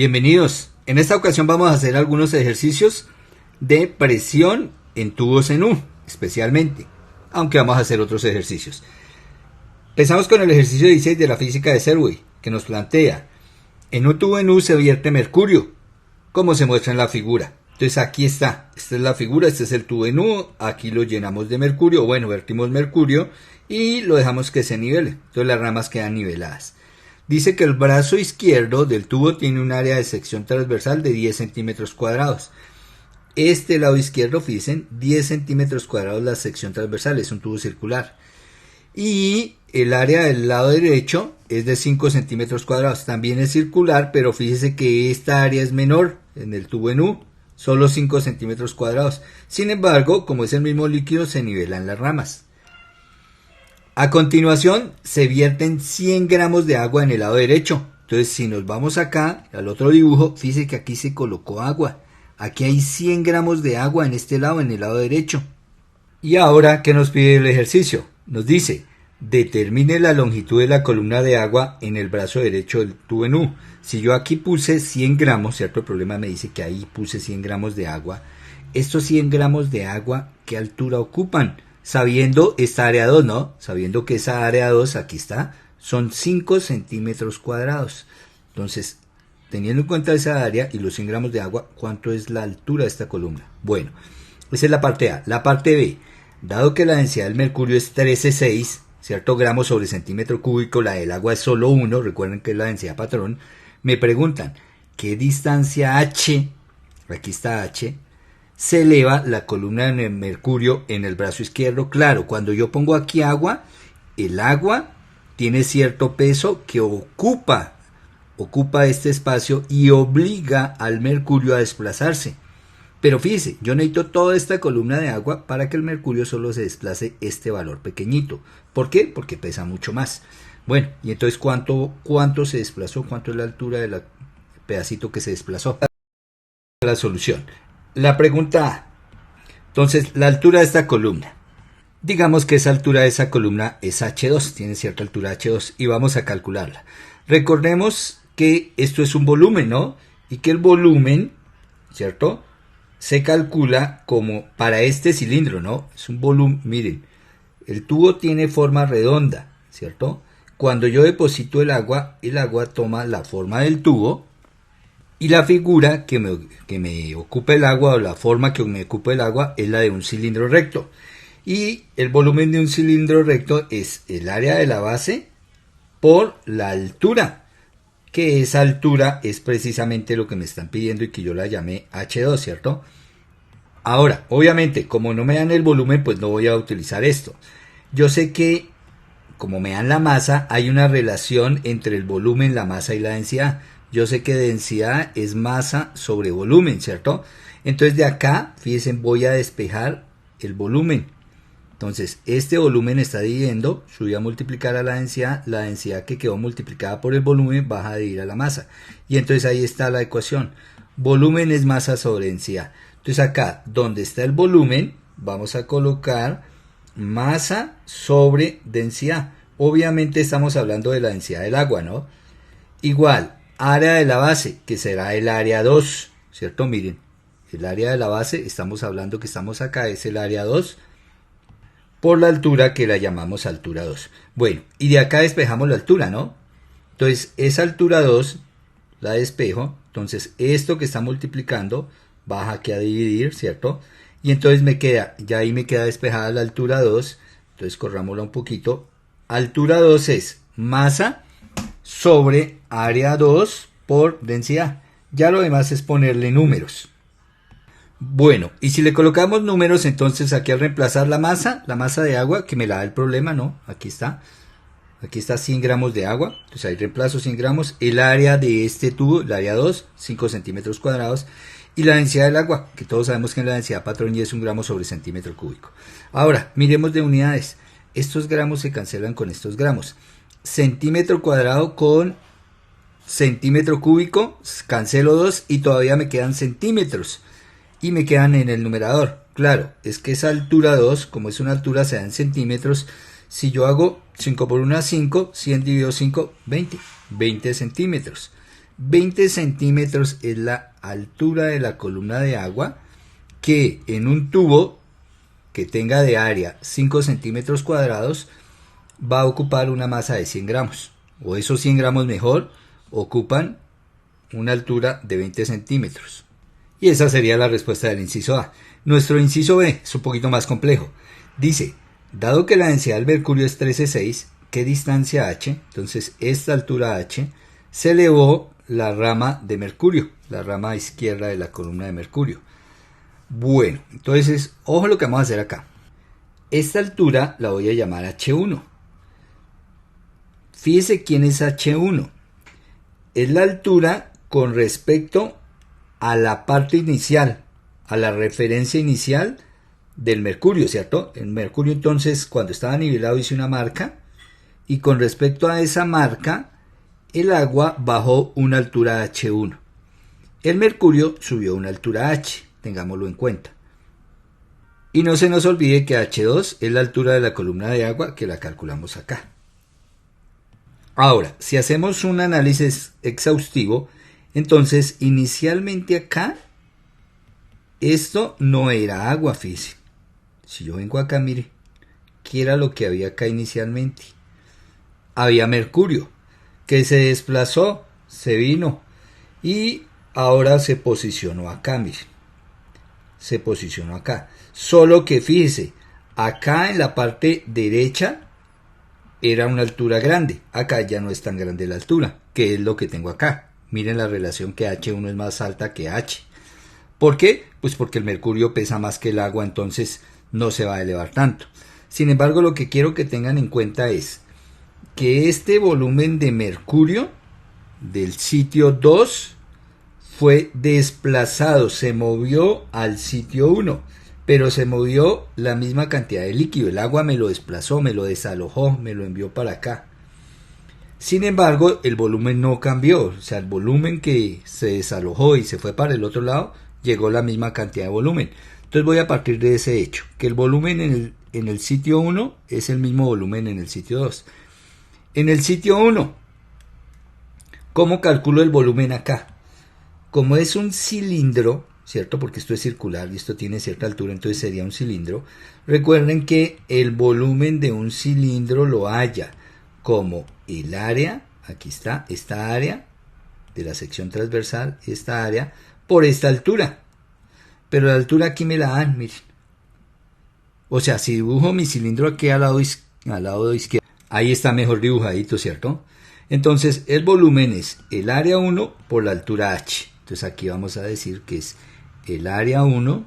Bienvenidos. En esta ocasión vamos a hacer algunos ejercicios de presión en tubos en U, especialmente, aunque vamos a hacer otros ejercicios. Empezamos con el ejercicio 16 de la física de Serway, que nos plantea: en un tubo en U se vierte mercurio, como se muestra en la figura. Entonces aquí está, esta es la figura, este es el tubo en U, aquí lo llenamos de mercurio, bueno, vertimos mercurio y lo dejamos que se nivele, entonces las ramas quedan niveladas. Dice que el brazo izquierdo del tubo tiene un área de sección transversal de 10 centímetros cuadrados. Este lado izquierdo, fíjense, 10 centímetros cuadrados la sección transversal, es un tubo circular. Y el área del lado derecho es de 5 centímetros cuadrados, también es circular, pero fíjese que esta área es menor en el tubo en U, solo 5 centímetros cuadrados. Sin embargo, como es el mismo líquido, se nivelan las ramas. A continuación, se vierten 100 gramos de agua en el lado derecho. Entonces, si nos vamos acá, al otro dibujo, fíjese que aquí se colocó agua. Aquí hay 100 gramos de agua en este lado, en el lado derecho. Y ahora, ¿qué nos pide el ejercicio? Nos dice: determine la longitud de la columna de agua en el brazo derecho del tubo en U. Si yo aquí puse 100 gramos, ¿cierto? El problema me dice que ahí puse 100 gramos de agua. Estos 100 gramos de agua, ¿qué altura ocupan? Sabiendo esta área 2, ¿no? Sabiendo que esa área 2, aquí está, son 5 centímetros cuadrados. Entonces, teniendo en cuenta esa área y los 100 gramos de agua, ¿cuánto es la altura de esta columna? Bueno, esa es la parte A. La parte B, dado que la densidad del mercurio es 13,6, ¿cierto? Gramos sobre centímetro cúbico, la del agua es solo 1, recuerden que es la densidad patrón, me preguntan, ¿qué distancia H, aquí está H, se eleva la columna de mercurio en el brazo izquierdo? Claro, cuando yo pongo aquí agua, el agua tiene cierto peso que ocupa este espacio y obliga al mercurio a desplazarse. Pero fíjese, yo necesito toda esta columna de agua para que el mercurio solo se desplace este valor pequeñito. ¿Por qué? Porque pesa mucho más. Bueno, y entonces ¿cuánto se desplazó? ¿Cuánto es la altura del pedacito que se desplazó? La solución. La pregunta A. Entonces, la altura de esta columna. Digamos que esa altura de esa columna es H2, tiene cierta altura H2 y vamos a calcularla. Recordemos que esto es un volumen, ¿no? Y que el volumen, ¿cierto?, se calcula como para este cilindro, ¿no? Es un volumen, miren, el tubo tiene forma redonda, ¿cierto? Cuando yo deposito el agua toma la forma del tubo. Y la figura que me ocupa el agua, o la forma que me ocupa el agua, es la de un cilindro recto. Y el volumen de un cilindro recto es el área de la base por la altura, que esa altura es precisamente lo que me están pidiendo y que yo la llamé H2, ¿cierto? Ahora, obviamente, como no me dan el volumen, pues no voy a utilizar esto. Yo sé que, como me dan la masa, hay una relación entre el volumen, la masa y la densidad. Yo sé que densidad es masa sobre volumen, ¿cierto? Entonces de acá, fíjense, voy a despejar el volumen. Entonces este volumen está dividiendo, yo voy a multiplicar a la densidad que quedó multiplicada por el volumen baja a dividir a la masa. Y entonces ahí está la ecuación. Volumen es masa sobre densidad. Entonces acá, donde está el volumen, vamos a colocar masa sobre densidad. Obviamente estamos hablando de la densidad del agua, ¿no? Igual, área de la base, que será el área 2, ¿cierto? Miren, el área de la base, estamos hablando que estamos acá, es el área 2, por la altura que la llamamos altura 2. Bueno, y de acá despejamos la altura, ¿no? Entonces, esa altura 2 la despejo, entonces esto que está multiplicando, baja aquí a dividir, ¿cierto? Y entonces me queda, ya ahí me queda despejada la altura 2, entonces corrámosla un poquito. Altura 2 es masa sobre área 2 por densidad. Ya lo demás es ponerle números. Bueno, y si le colocamos números, entonces aquí al reemplazar la masa de agua, que me la da el problema, ¿no? Aquí está 100 gramos de agua, entonces ahí reemplazo 100 gramos, el área de este tubo, el área 2, 5 centímetros cuadrados, y la densidad del agua, que todos sabemos que en la densidad patrón ya es 1 gramo sobre centímetro cúbico. Ahora, miremos de unidades, estos gramos se cancelan con estos gramos. Centímetro cuadrado con centímetro cúbico, cancelo 2 y todavía me quedan centímetros y me quedan en el numerador. Claro, es que esa altura 2, como es una altura, se da en centímetros. Si yo hago 5 por 1 es 5, 100 dividido 5, 20 centímetros. 20 centímetros es la altura de la columna de agua que en un tubo que tenga de área 5 centímetros cuadrados va a ocupar una masa de 100 gramos. O esos 100 gramos mejor ocupan una altura de 20 centímetros. Y esa sería la respuesta del inciso A. Nuestro inciso B es un poquito más complejo. Dice, dado que la densidad del mercurio es 13,6, ¿qué distancia h? Entonces esta altura h se elevó la rama de mercurio, la rama izquierda de la columna de mercurio. Bueno, entonces, ojo lo que vamos a hacer acá. Esta altura la voy a llamar H1. Fíjese quién es H1. Es la altura con respecto a la parte inicial, a la referencia inicial del mercurio, ¿cierto? El mercurio entonces cuando estaba nivelado hice una marca y con respecto a esa marca el agua bajó una altura H1. El mercurio subió una altura H, tengámoslo en cuenta. Y no se nos olvide que H2 es la altura de la columna de agua que la calculamos acá. Ahora, si hacemos un análisis exhaustivo, entonces inicialmente acá esto no era agua, fíjese. Si yo vengo acá, mire, ¿qué era lo que había acá inicialmente? Había mercurio, que se desplazó, se vino y ahora se posicionó acá, mire. Se posicionó acá. Solo que fíjese, acá en la parte derecha era una altura grande. Acá ya no es tan grande la altura, que es lo que tengo acá. Miren la relación que H1 es más alta que H. ¿Por qué? Pues porque el mercurio pesa más que el agua, entonces no se va a elevar tanto. Sin embargo, lo que quiero que tengan en cuenta es que este volumen de mercurio del sitio 2 fue desplazado, se movió al sitio 1, pero se movió la misma cantidad de líquido. El agua me lo desplazó, me lo desalojó, me lo envió para acá. Sin embargo, el volumen no cambió, o sea, el volumen que se desalojó y se fue para el otro lado, llegó la misma cantidad de volumen. Entonces voy a partir de ese hecho, que el volumen en el sitio 1 es el mismo volumen en el sitio 2. En el sitio 1, ¿cómo calculo el volumen acá? Como es un cilindro, ¿cierto? Porque esto es circular y esto tiene cierta altura, entonces sería un cilindro. Recuerden que el volumen de un cilindro lo halla como el área, aquí está, esta área de la sección transversal, esta área, por esta altura. Pero la altura aquí me la dan, miren. O sea, si dibujo mi cilindro aquí al lado izquierdo, ahí está mejor dibujadito, ¿cierto? Entonces, el volumen es el área 1 por la altura h. Entonces, aquí vamos a decir que es el área 1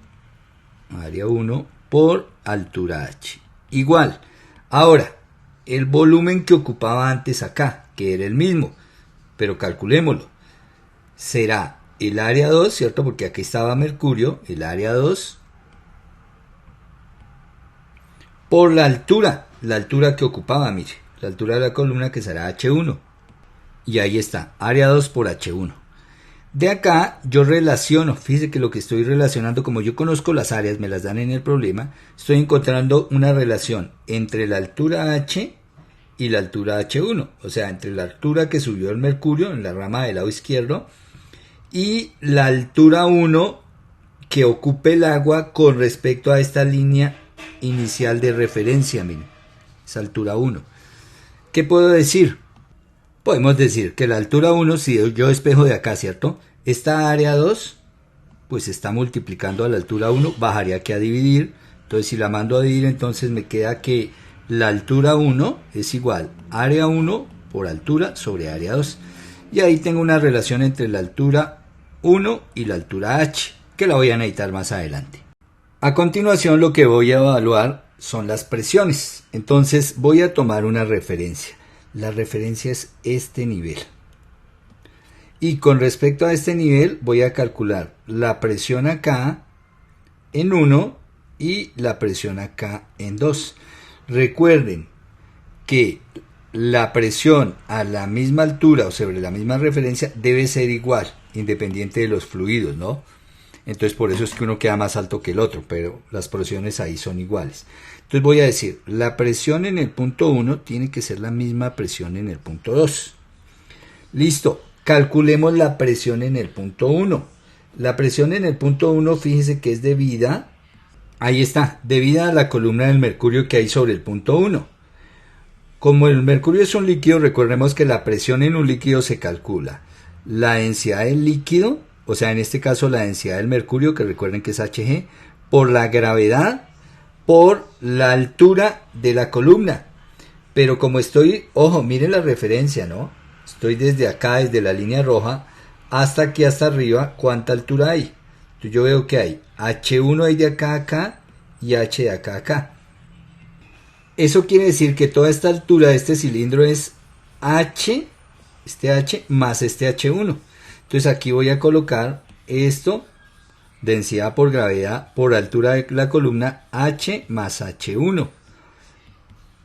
por altura h. Igual. Ahora, el volumen que ocupaba antes acá, que era el mismo, pero calculémoslo. Será el área 2, ¿cierto? Porque aquí estaba mercurio, el área 2 por la altura que ocupaba, mire, la altura de la columna que será H1. Y ahí está, área 2 por H1. De acá yo relaciono, fíjese que lo que estoy relacionando, como yo conozco las áreas, me las dan en el problema, estoy encontrando una relación entre la altura H y la altura H1, o sea, entre la altura que subió el mercurio en la rama del lado izquierdo y la altura 1 que ocupe el agua con respecto a esta línea inicial de referencia, miren, esa altura 1. ¿Qué puedo decir? Podemos decir que la altura 1, si yo despejo de acá, ¿cierto? Esta área 2, pues está multiplicando a la altura 1, bajaría aquí a dividir. Entonces, si la mando a dividir, entonces me queda que la altura 1 es igual área 1 por altura sobre área 2. Y ahí tengo una relación entre la altura 1 y la altura h, que la voy a necesitar más adelante. A continuación, lo que voy a evaluar son las presiones. Entonces, voy a tomar una referencia. La referencia es este nivel. Y con respecto a este nivel voy a calcular la presión acá en 1 y la presión acá en 2. Recuerden que la presión a la misma altura o sobre la misma referencia debe ser igual, independiente de los fluidos, ¿no? Entonces por eso es que uno queda más alto que el otro, pero las presiones ahí son iguales. Entonces voy a decir, la presión en el punto 1 tiene que ser la misma presión en el punto 2. Listo. calculemos la presión en el punto 1. La presión en el punto 1, fíjese que es debida, ahí está, debida a la columna del mercurio que hay sobre el punto 1. Como el mercurio es un líquido, recordemos que la presión en un líquido se calcula la densidad del líquido, o sea, en este caso la densidad del mercurio, que recuerden que es Hg, por la gravedad, por la altura de la columna. Pero como estoy, ojo, miren la referencia, ¿no? Estoy desde acá, desde la línea roja, hasta aquí, hasta arriba, ¿cuánta altura hay? Entonces yo veo que hay H1 hay de acá a acá y H de acá a acá. Eso quiere decir que toda esta altura de este cilindro es H, este H más este H1. Entonces aquí voy a colocar esto, densidad por gravedad por altura de la columna, H más H1.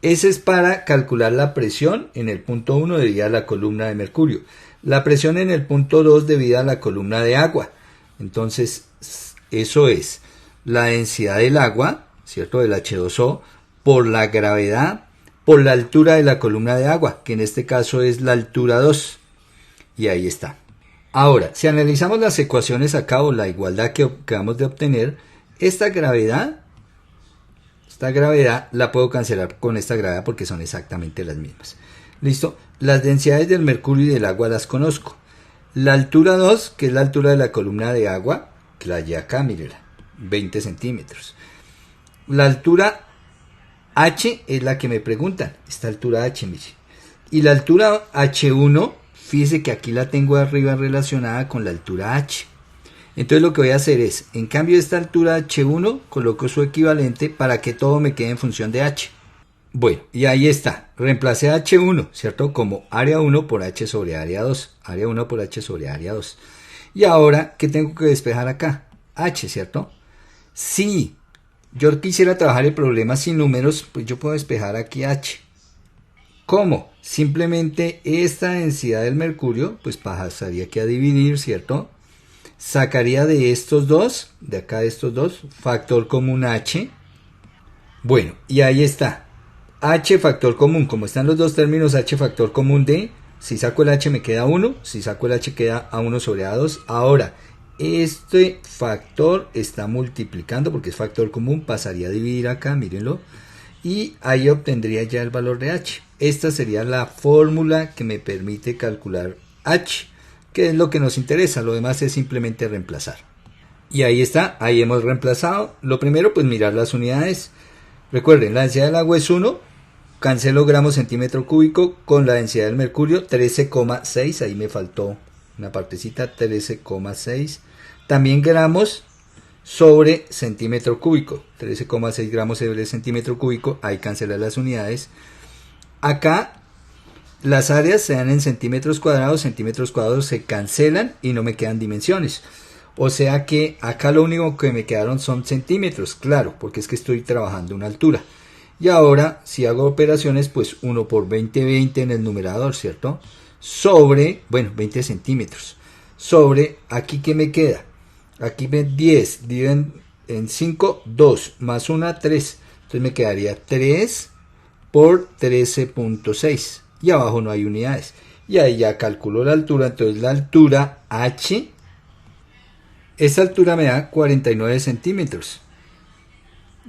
Ese es para calcular la presión en el punto 1 debido a la columna de mercurio. La presión en el punto 2 debido a la columna de agua. Entonces eso es la densidad del agua, ¿cierto? Del H2O, por la gravedad, por la altura de la columna de agua, que en este caso es la altura 2. Y ahí está. Ahora, si analizamos las ecuaciones acá o la igualdad que acabamos de obtener, esta gravedad la puedo cancelar con esta gravedad porque son exactamente las mismas. ¿Listo? Las densidades del mercurio y del agua las conozco. La altura 2, que es la altura de la columna de agua, que la hay acá, mírela, 20 centímetros. La altura H es la que me preguntan, esta altura H, mire. Y la altura H1, fíjese que aquí la tengo arriba relacionada con la altura H. Entonces lo que voy a hacer es, en cambio de esta altura H1, coloco su equivalente para que todo me quede en función de H. Bueno, y ahí está, reemplacé H1, ¿cierto? Como área 1 por H sobre área 2, área 1 por H sobre área 2. Y ahora, ¿qué tengo que despejar acá? H, ¿cierto? Si yo quisiera trabajar el problema sin números, pues yo puedo despejar aquí H. ¿Cómo? Simplemente esta densidad del mercurio, pues pasaría aquí a dividir, ¿cierto? Sacaría de estos dos, de acá de estos dos, factor común H. Bueno, y ahí está. H factor común, como están los dos términos, H factor común de, si saco el H me queda 1, si saco el H queda A1 sobre A2. Ahora, este factor está multiplicando porque es factor común, pasaría a dividir acá, mírenlo. Y ahí obtendría ya el valor de H. Esta sería la fórmula que me permite calcular H, que es lo que nos interesa, lo demás es simplemente reemplazar. Y ahí está, ahí hemos reemplazado. Lo primero, pues mirar las unidades. Recuerden, la densidad del agua es 1, cancelo gramos centímetro cúbico con la densidad del mercurio, 13,6, ahí me faltó una partecita, 13,6. También gramos sobre centímetro cúbico, 13,6 gramos sobre centímetro cúbico, ahí cancelar las unidades. Acá las áreas se dan en centímetros cuadrados se cancelan y no me quedan dimensiones. O sea que acá lo único que me quedaron son centímetros, claro, porque es que estoy trabajando una altura. Y ahora, si hago operaciones, pues 1 por 20, 20 en el numerador, ¿cierto? Sobre, bueno, 20 centímetros. Sobre, aquí que me queda. Aquí ven 10, dividido en 5, 2, más 1, 3. Entonces me quedaría 3 por 13,6. Y abajo no hay unidades. Y ahí ya calculo la altura. Entonces la altura H, esta altura me da 49 centímetros.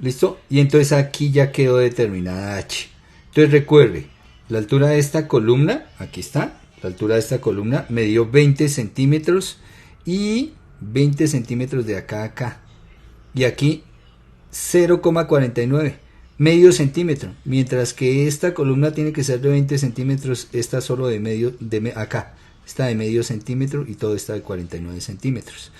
¿Listo? Y entonces aquí ya quedó determinada H. Entonces recuerde, la altura de esta columna, aquí está, la altura de esta columna me dio 20 centímetros y 20 centímetros de acá a acá. Y aquí 0,49, medio centímetro. Mientras que esta columna tiene que ser de 20 centímetros, esta solo de medio, acá, está de medio centímetro y todo está de 49 centímetros.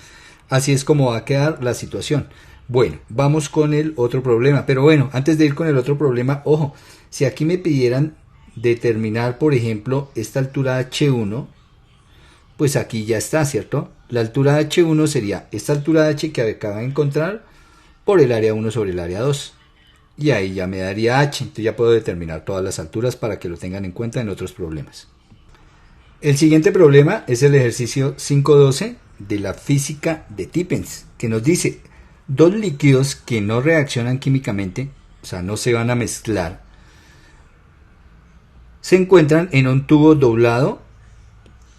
Así es como va a quedar la situación. Bueno, vamos con el otro problema. Pero bueno, antes de ir con el otro problema, ojo, si aquí me pidieran determinar, por ejemplo, esta altura H1, pues aquí ya está, ¿cierto? La altura H1 sería esta altura H que acaba de encontrar por el área 1 sobre el área 2. Y ahí ya me daría H. Entonces ya puedo determinar todas las alturas para que lo tengan en cuenta en otros problemas. El siguiente problema es el ejercicio 5.12 de la física de Tippens, que nos dice: dos líquidos que no reaccionan químicamente, o sea, no se van a mezclar, se encuentran en un tubo doblado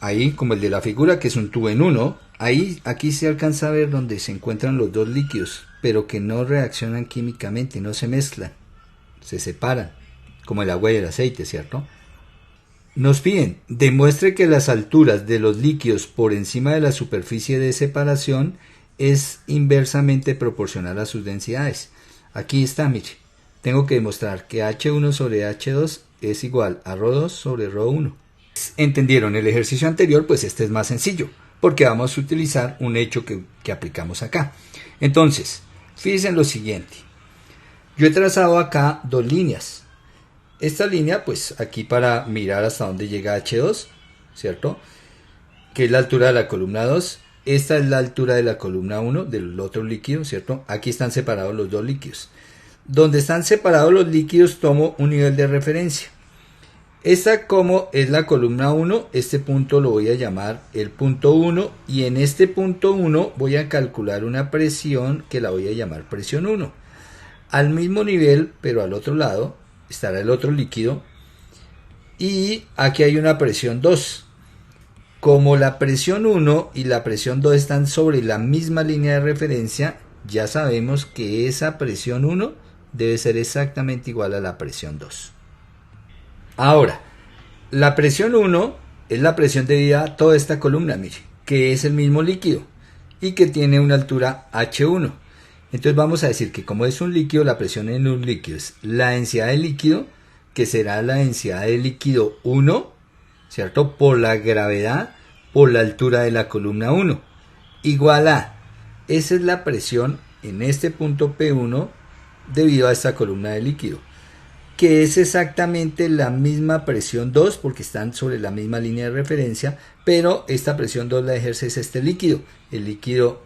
ahí como el de la figura, que es un tubo en uno. Ahí, aquí se alcanza a ver donde se encuentran los dos líquidos, pero que no reaccionan químicamente, no se mezclan, se separan, como el agua y el aceite, ¿cierto? Nos piden, demuestre que las alturas de los líquidos por encima de la superficie de separación es inversamente proporcional a sus densidades. Aquí está, mire. Tengo que demostrar que H1 sobre H2 es igual a ρ2 sobre ρ1. ¿Entendieron el ejercicio anterior? Pues este es más sencillo, porque vamos a utilizar un hecho que aplicamos acá. Entonces, fíjense en lo siguiente. Yo he trazado acá dos líneas. Esta línea, pues aquí para mirar hasta dónde llega H2, ¿cierto? Que es la altura de la columna 2. Esta es la altura de la columna 1 del otro líquido, ¿cierto? Aquí están separados los dos líquidos. Donde están separados los líquidos tomo un nivel de referencia. Esta como es la columna 1, este punto lo voy a llamar el punto 1 y en este punto 1 voy a calcular una presión que la voy a llamar presión 1. Al mismo nivel, pero al otro lado, estará el otro líquido y aquí hay una presión 2. Como la presión 1 y la presión 2 están sobre la misma línea de referencia, ya sabemos que esa presión 1 debe ser exactamente igual a la presión 2. Ahora, la presión 1 es la presión debida a toda esta columna, mire, que es el mismo líquido y que tiene una altura H1. Entonces vamos a decir que como es un líquido, la presión en un líquido es la densidad del líquido, que será la densidad del líquido 1, ¿cierto? Por la gravedad, por la altura de la columna 1, igual a, esa es la presión en este punto P1 debido a esta columna de líquido, que es exactamente la misma presión 2 porque están sobre la misma línea de referencia, pero esta presión 2 la ejerce este líquido, el líquido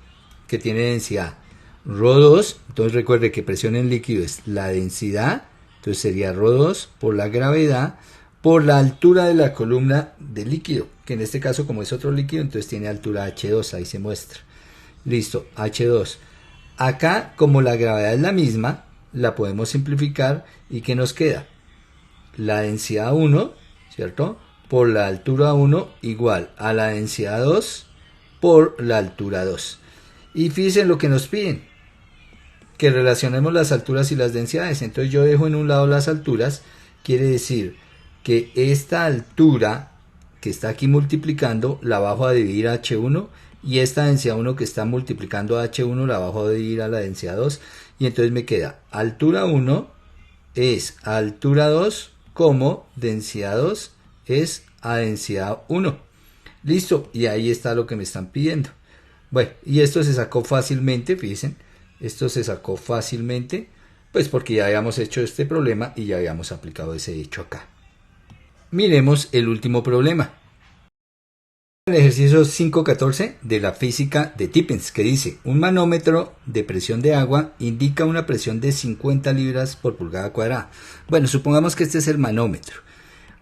que tiene densidad ρ2. Entonces recuerde que presión en líquido es la densidad, entonces sería ρ2 por la gravedad por la altura de la columna del líquido, que en este caso como es otro líquido entonces tiene altura H2, ahí se muestra. Listo, H2. Acá como la gravedad es la misma, la podemos simplificar y ¿qué nos queda? La densidad 1, ¿cierto? Por la altura 1 igual a la densidad 2 por la altura 2. Y fíjense lo que nos piden, que relacionemos las alturas y las densidades. Entonces yo dejo en un lado las alturas, quiere decir que esta altura que está aquí multiplicando la bajo a dividir a H1 y esta densidad 1 que está multiplicando a H1 la bajo a dividir a la densidad 2 y entonces me queda altura 1 es a altura 2 como densidad 2 es a densidad 1. Listo, y ahí está lo que me están pidiendo. Bueno, y esto se sacó fácilmente, fíjense, esto se sacó fácilmente, pues porque ya habíamos hecho este problema y ya habíamos aplicado ese hecho acá. Miremos el último problema. El ejercicio 5.14 de la física de Tippins, que dice, un manómetro de presión de agua indica una presión de 50 libras por pulgada cuadrada. Bueno, supongamos que este es el manómetro.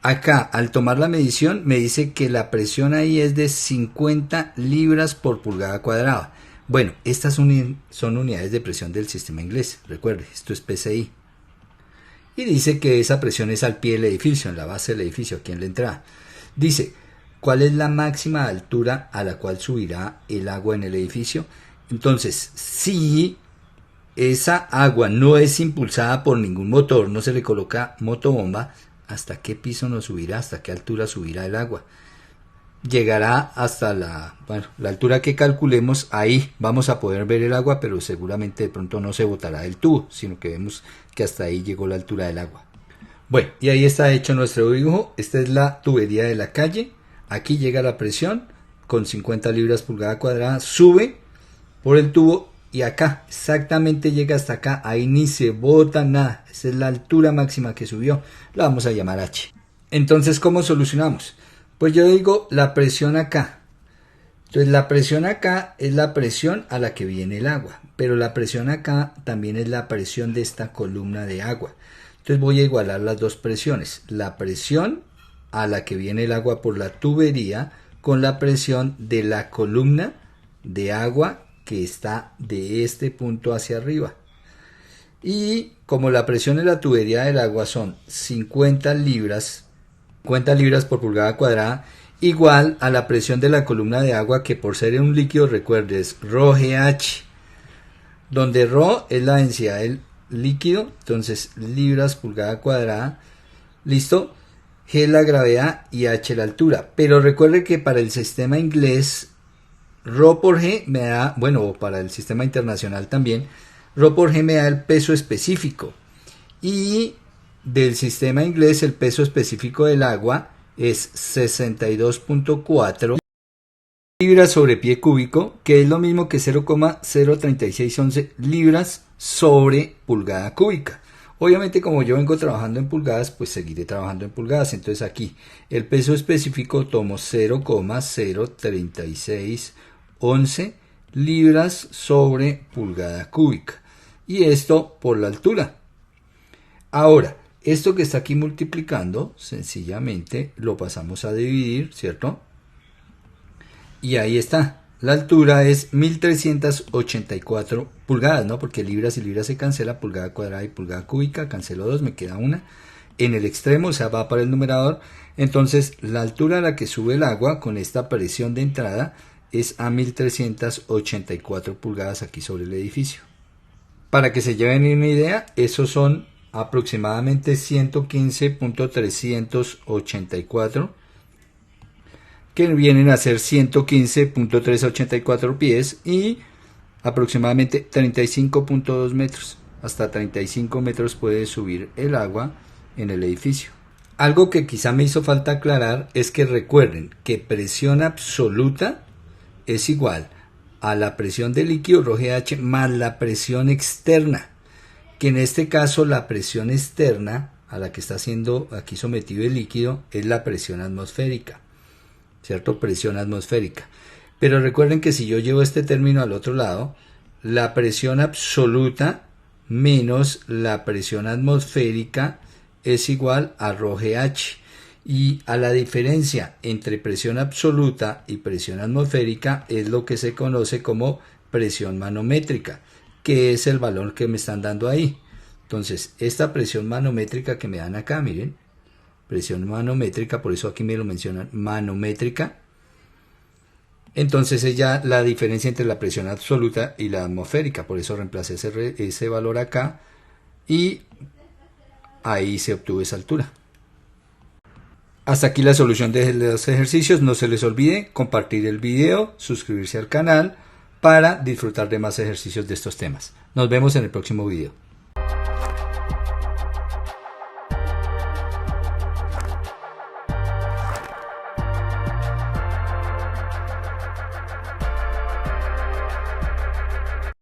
Acá, al tomar la medición, me dice que la presión ahí es de 50 libras por pulgada cuadrada. Bueno, estas son unidades de presión del sistema inglés. Recuerde, esto es PSI. Y dice que esa presión es al pie del edificio, en la base del edificio, aquí en la entrada. Dice, ¿cuál es la máxima altura a la cual subirá el agua en el edificio? Entonces, si esa agua no es impulsada por ningún motor, no se le coloca motobomba, ¿hasta qué piso nos subirá? ¿Hasta qué altura subirá el agua? Llegará hasta la altura que calculemos, ahí vamos a poder ver el agua, pero seguramente de pronto no se botará del tubo, sino que vemos que hasta ahí llegó la altura del agua. Bueno, y ahí está hecho nuestro dibujo. Esta es la tubería de la calle. Aquí llega la presión con 50 libras pulgada cuadrada, sube por el tubo y acá exactamente llega hasta acá, ahí ni se bota nada. Esa es la altura máxima que subió, la vamos a llamar H. Entonces, ¿cómo solucionamos? Pues yo digo la presión acá. Entonces la presión acá es la presión a la que viene el agua, pero la presión acá también es la presión de esta columna de agua. Entonces voy a igualar las dos presiones, la presión a la que viene el agua por la tubería con la presión de la columna de agua que está de este punto hacia arriba. Y como la presión de la tubería del agua son 50 libras por pulgada cuadrada igual a la presión de la columna de agua, que por ser un líquido, recuerde, es ρGH, donde ρ es la densidad del líquido, entonces libras pulgada cuadrada, listo, G es la gravedad y H la altura. Pero recuerde que para el sistema inglés, ρ por G me da, bueno, para el sistema internacional también, ρ por G me da el peso específico. Y del sistema inglés el peso específico del agua es 62.4 libras sobre pie cúbico, que es lo mismo que 0,03611 libras sobre pulgada cúbica. Obviamente, como yo vengo trabajando en pulgadas, pues seguiré trabajando en pulgadas. Entonces aquí el peso específico tomo 0,03611 libras sobre pulgada cúbica. Y esto por la altura. Ahora, esto que está aquí multiplicando, sencillamente lo pasamos a dividir, ¿cierto? Y ahí está. La altura es 1384 pulgadas, ¿no? Porque libras y libras se cancela, pulgada cuadrada y pulgada cúbica, cancelo 2, me queda una. En el extremo, o sea, va para el numerador. Entonces, la altura a la que sube el agua con esta presión de entrada es a 1384 pulgadas aquí sobre el edificio. Para que se lleven una idea, esos son aproximadamente 115.384, que vienen a ser 115.384 pies y aproximadamente 35.2 metros. Hasta 35 metros puede subir el agua en el edificio. Algo que quizá me hizo falta aclarar es que recuerden que presión absoluta es igual a la presión del líquido ρGH más la presión externa, que en este caso la presión externa a la que está siendo aquí sometido el líquido es la presión atmosférica, ¿cierto? Presión atmosférica. Pero recuerden que si yo llevo este término al otro lado, la presión absoluta menos la presión atmosférica es igual a ρGH. Y a la diferencia entre presión absoluta y presión atmosférica es lo que se conoce como presión manométrica, que es el valor que me están dando ahí. Entonces, esta presión manométrica que me dan acá, miren, presión manométrica, por eso aquí me lo mencionan, manométrica. Entonces es ya la diferencia entre la presión absoluta y la atmosférica, por eso reemplacé ese valor acá y ahí se obtuvo esa altura. Hasta aquí la solución de los ejercicios. No se les olvide compartir el video, suscribirse al canal para disfrutar de más ejercicios de estos temas. Nos vemos en el próximo video.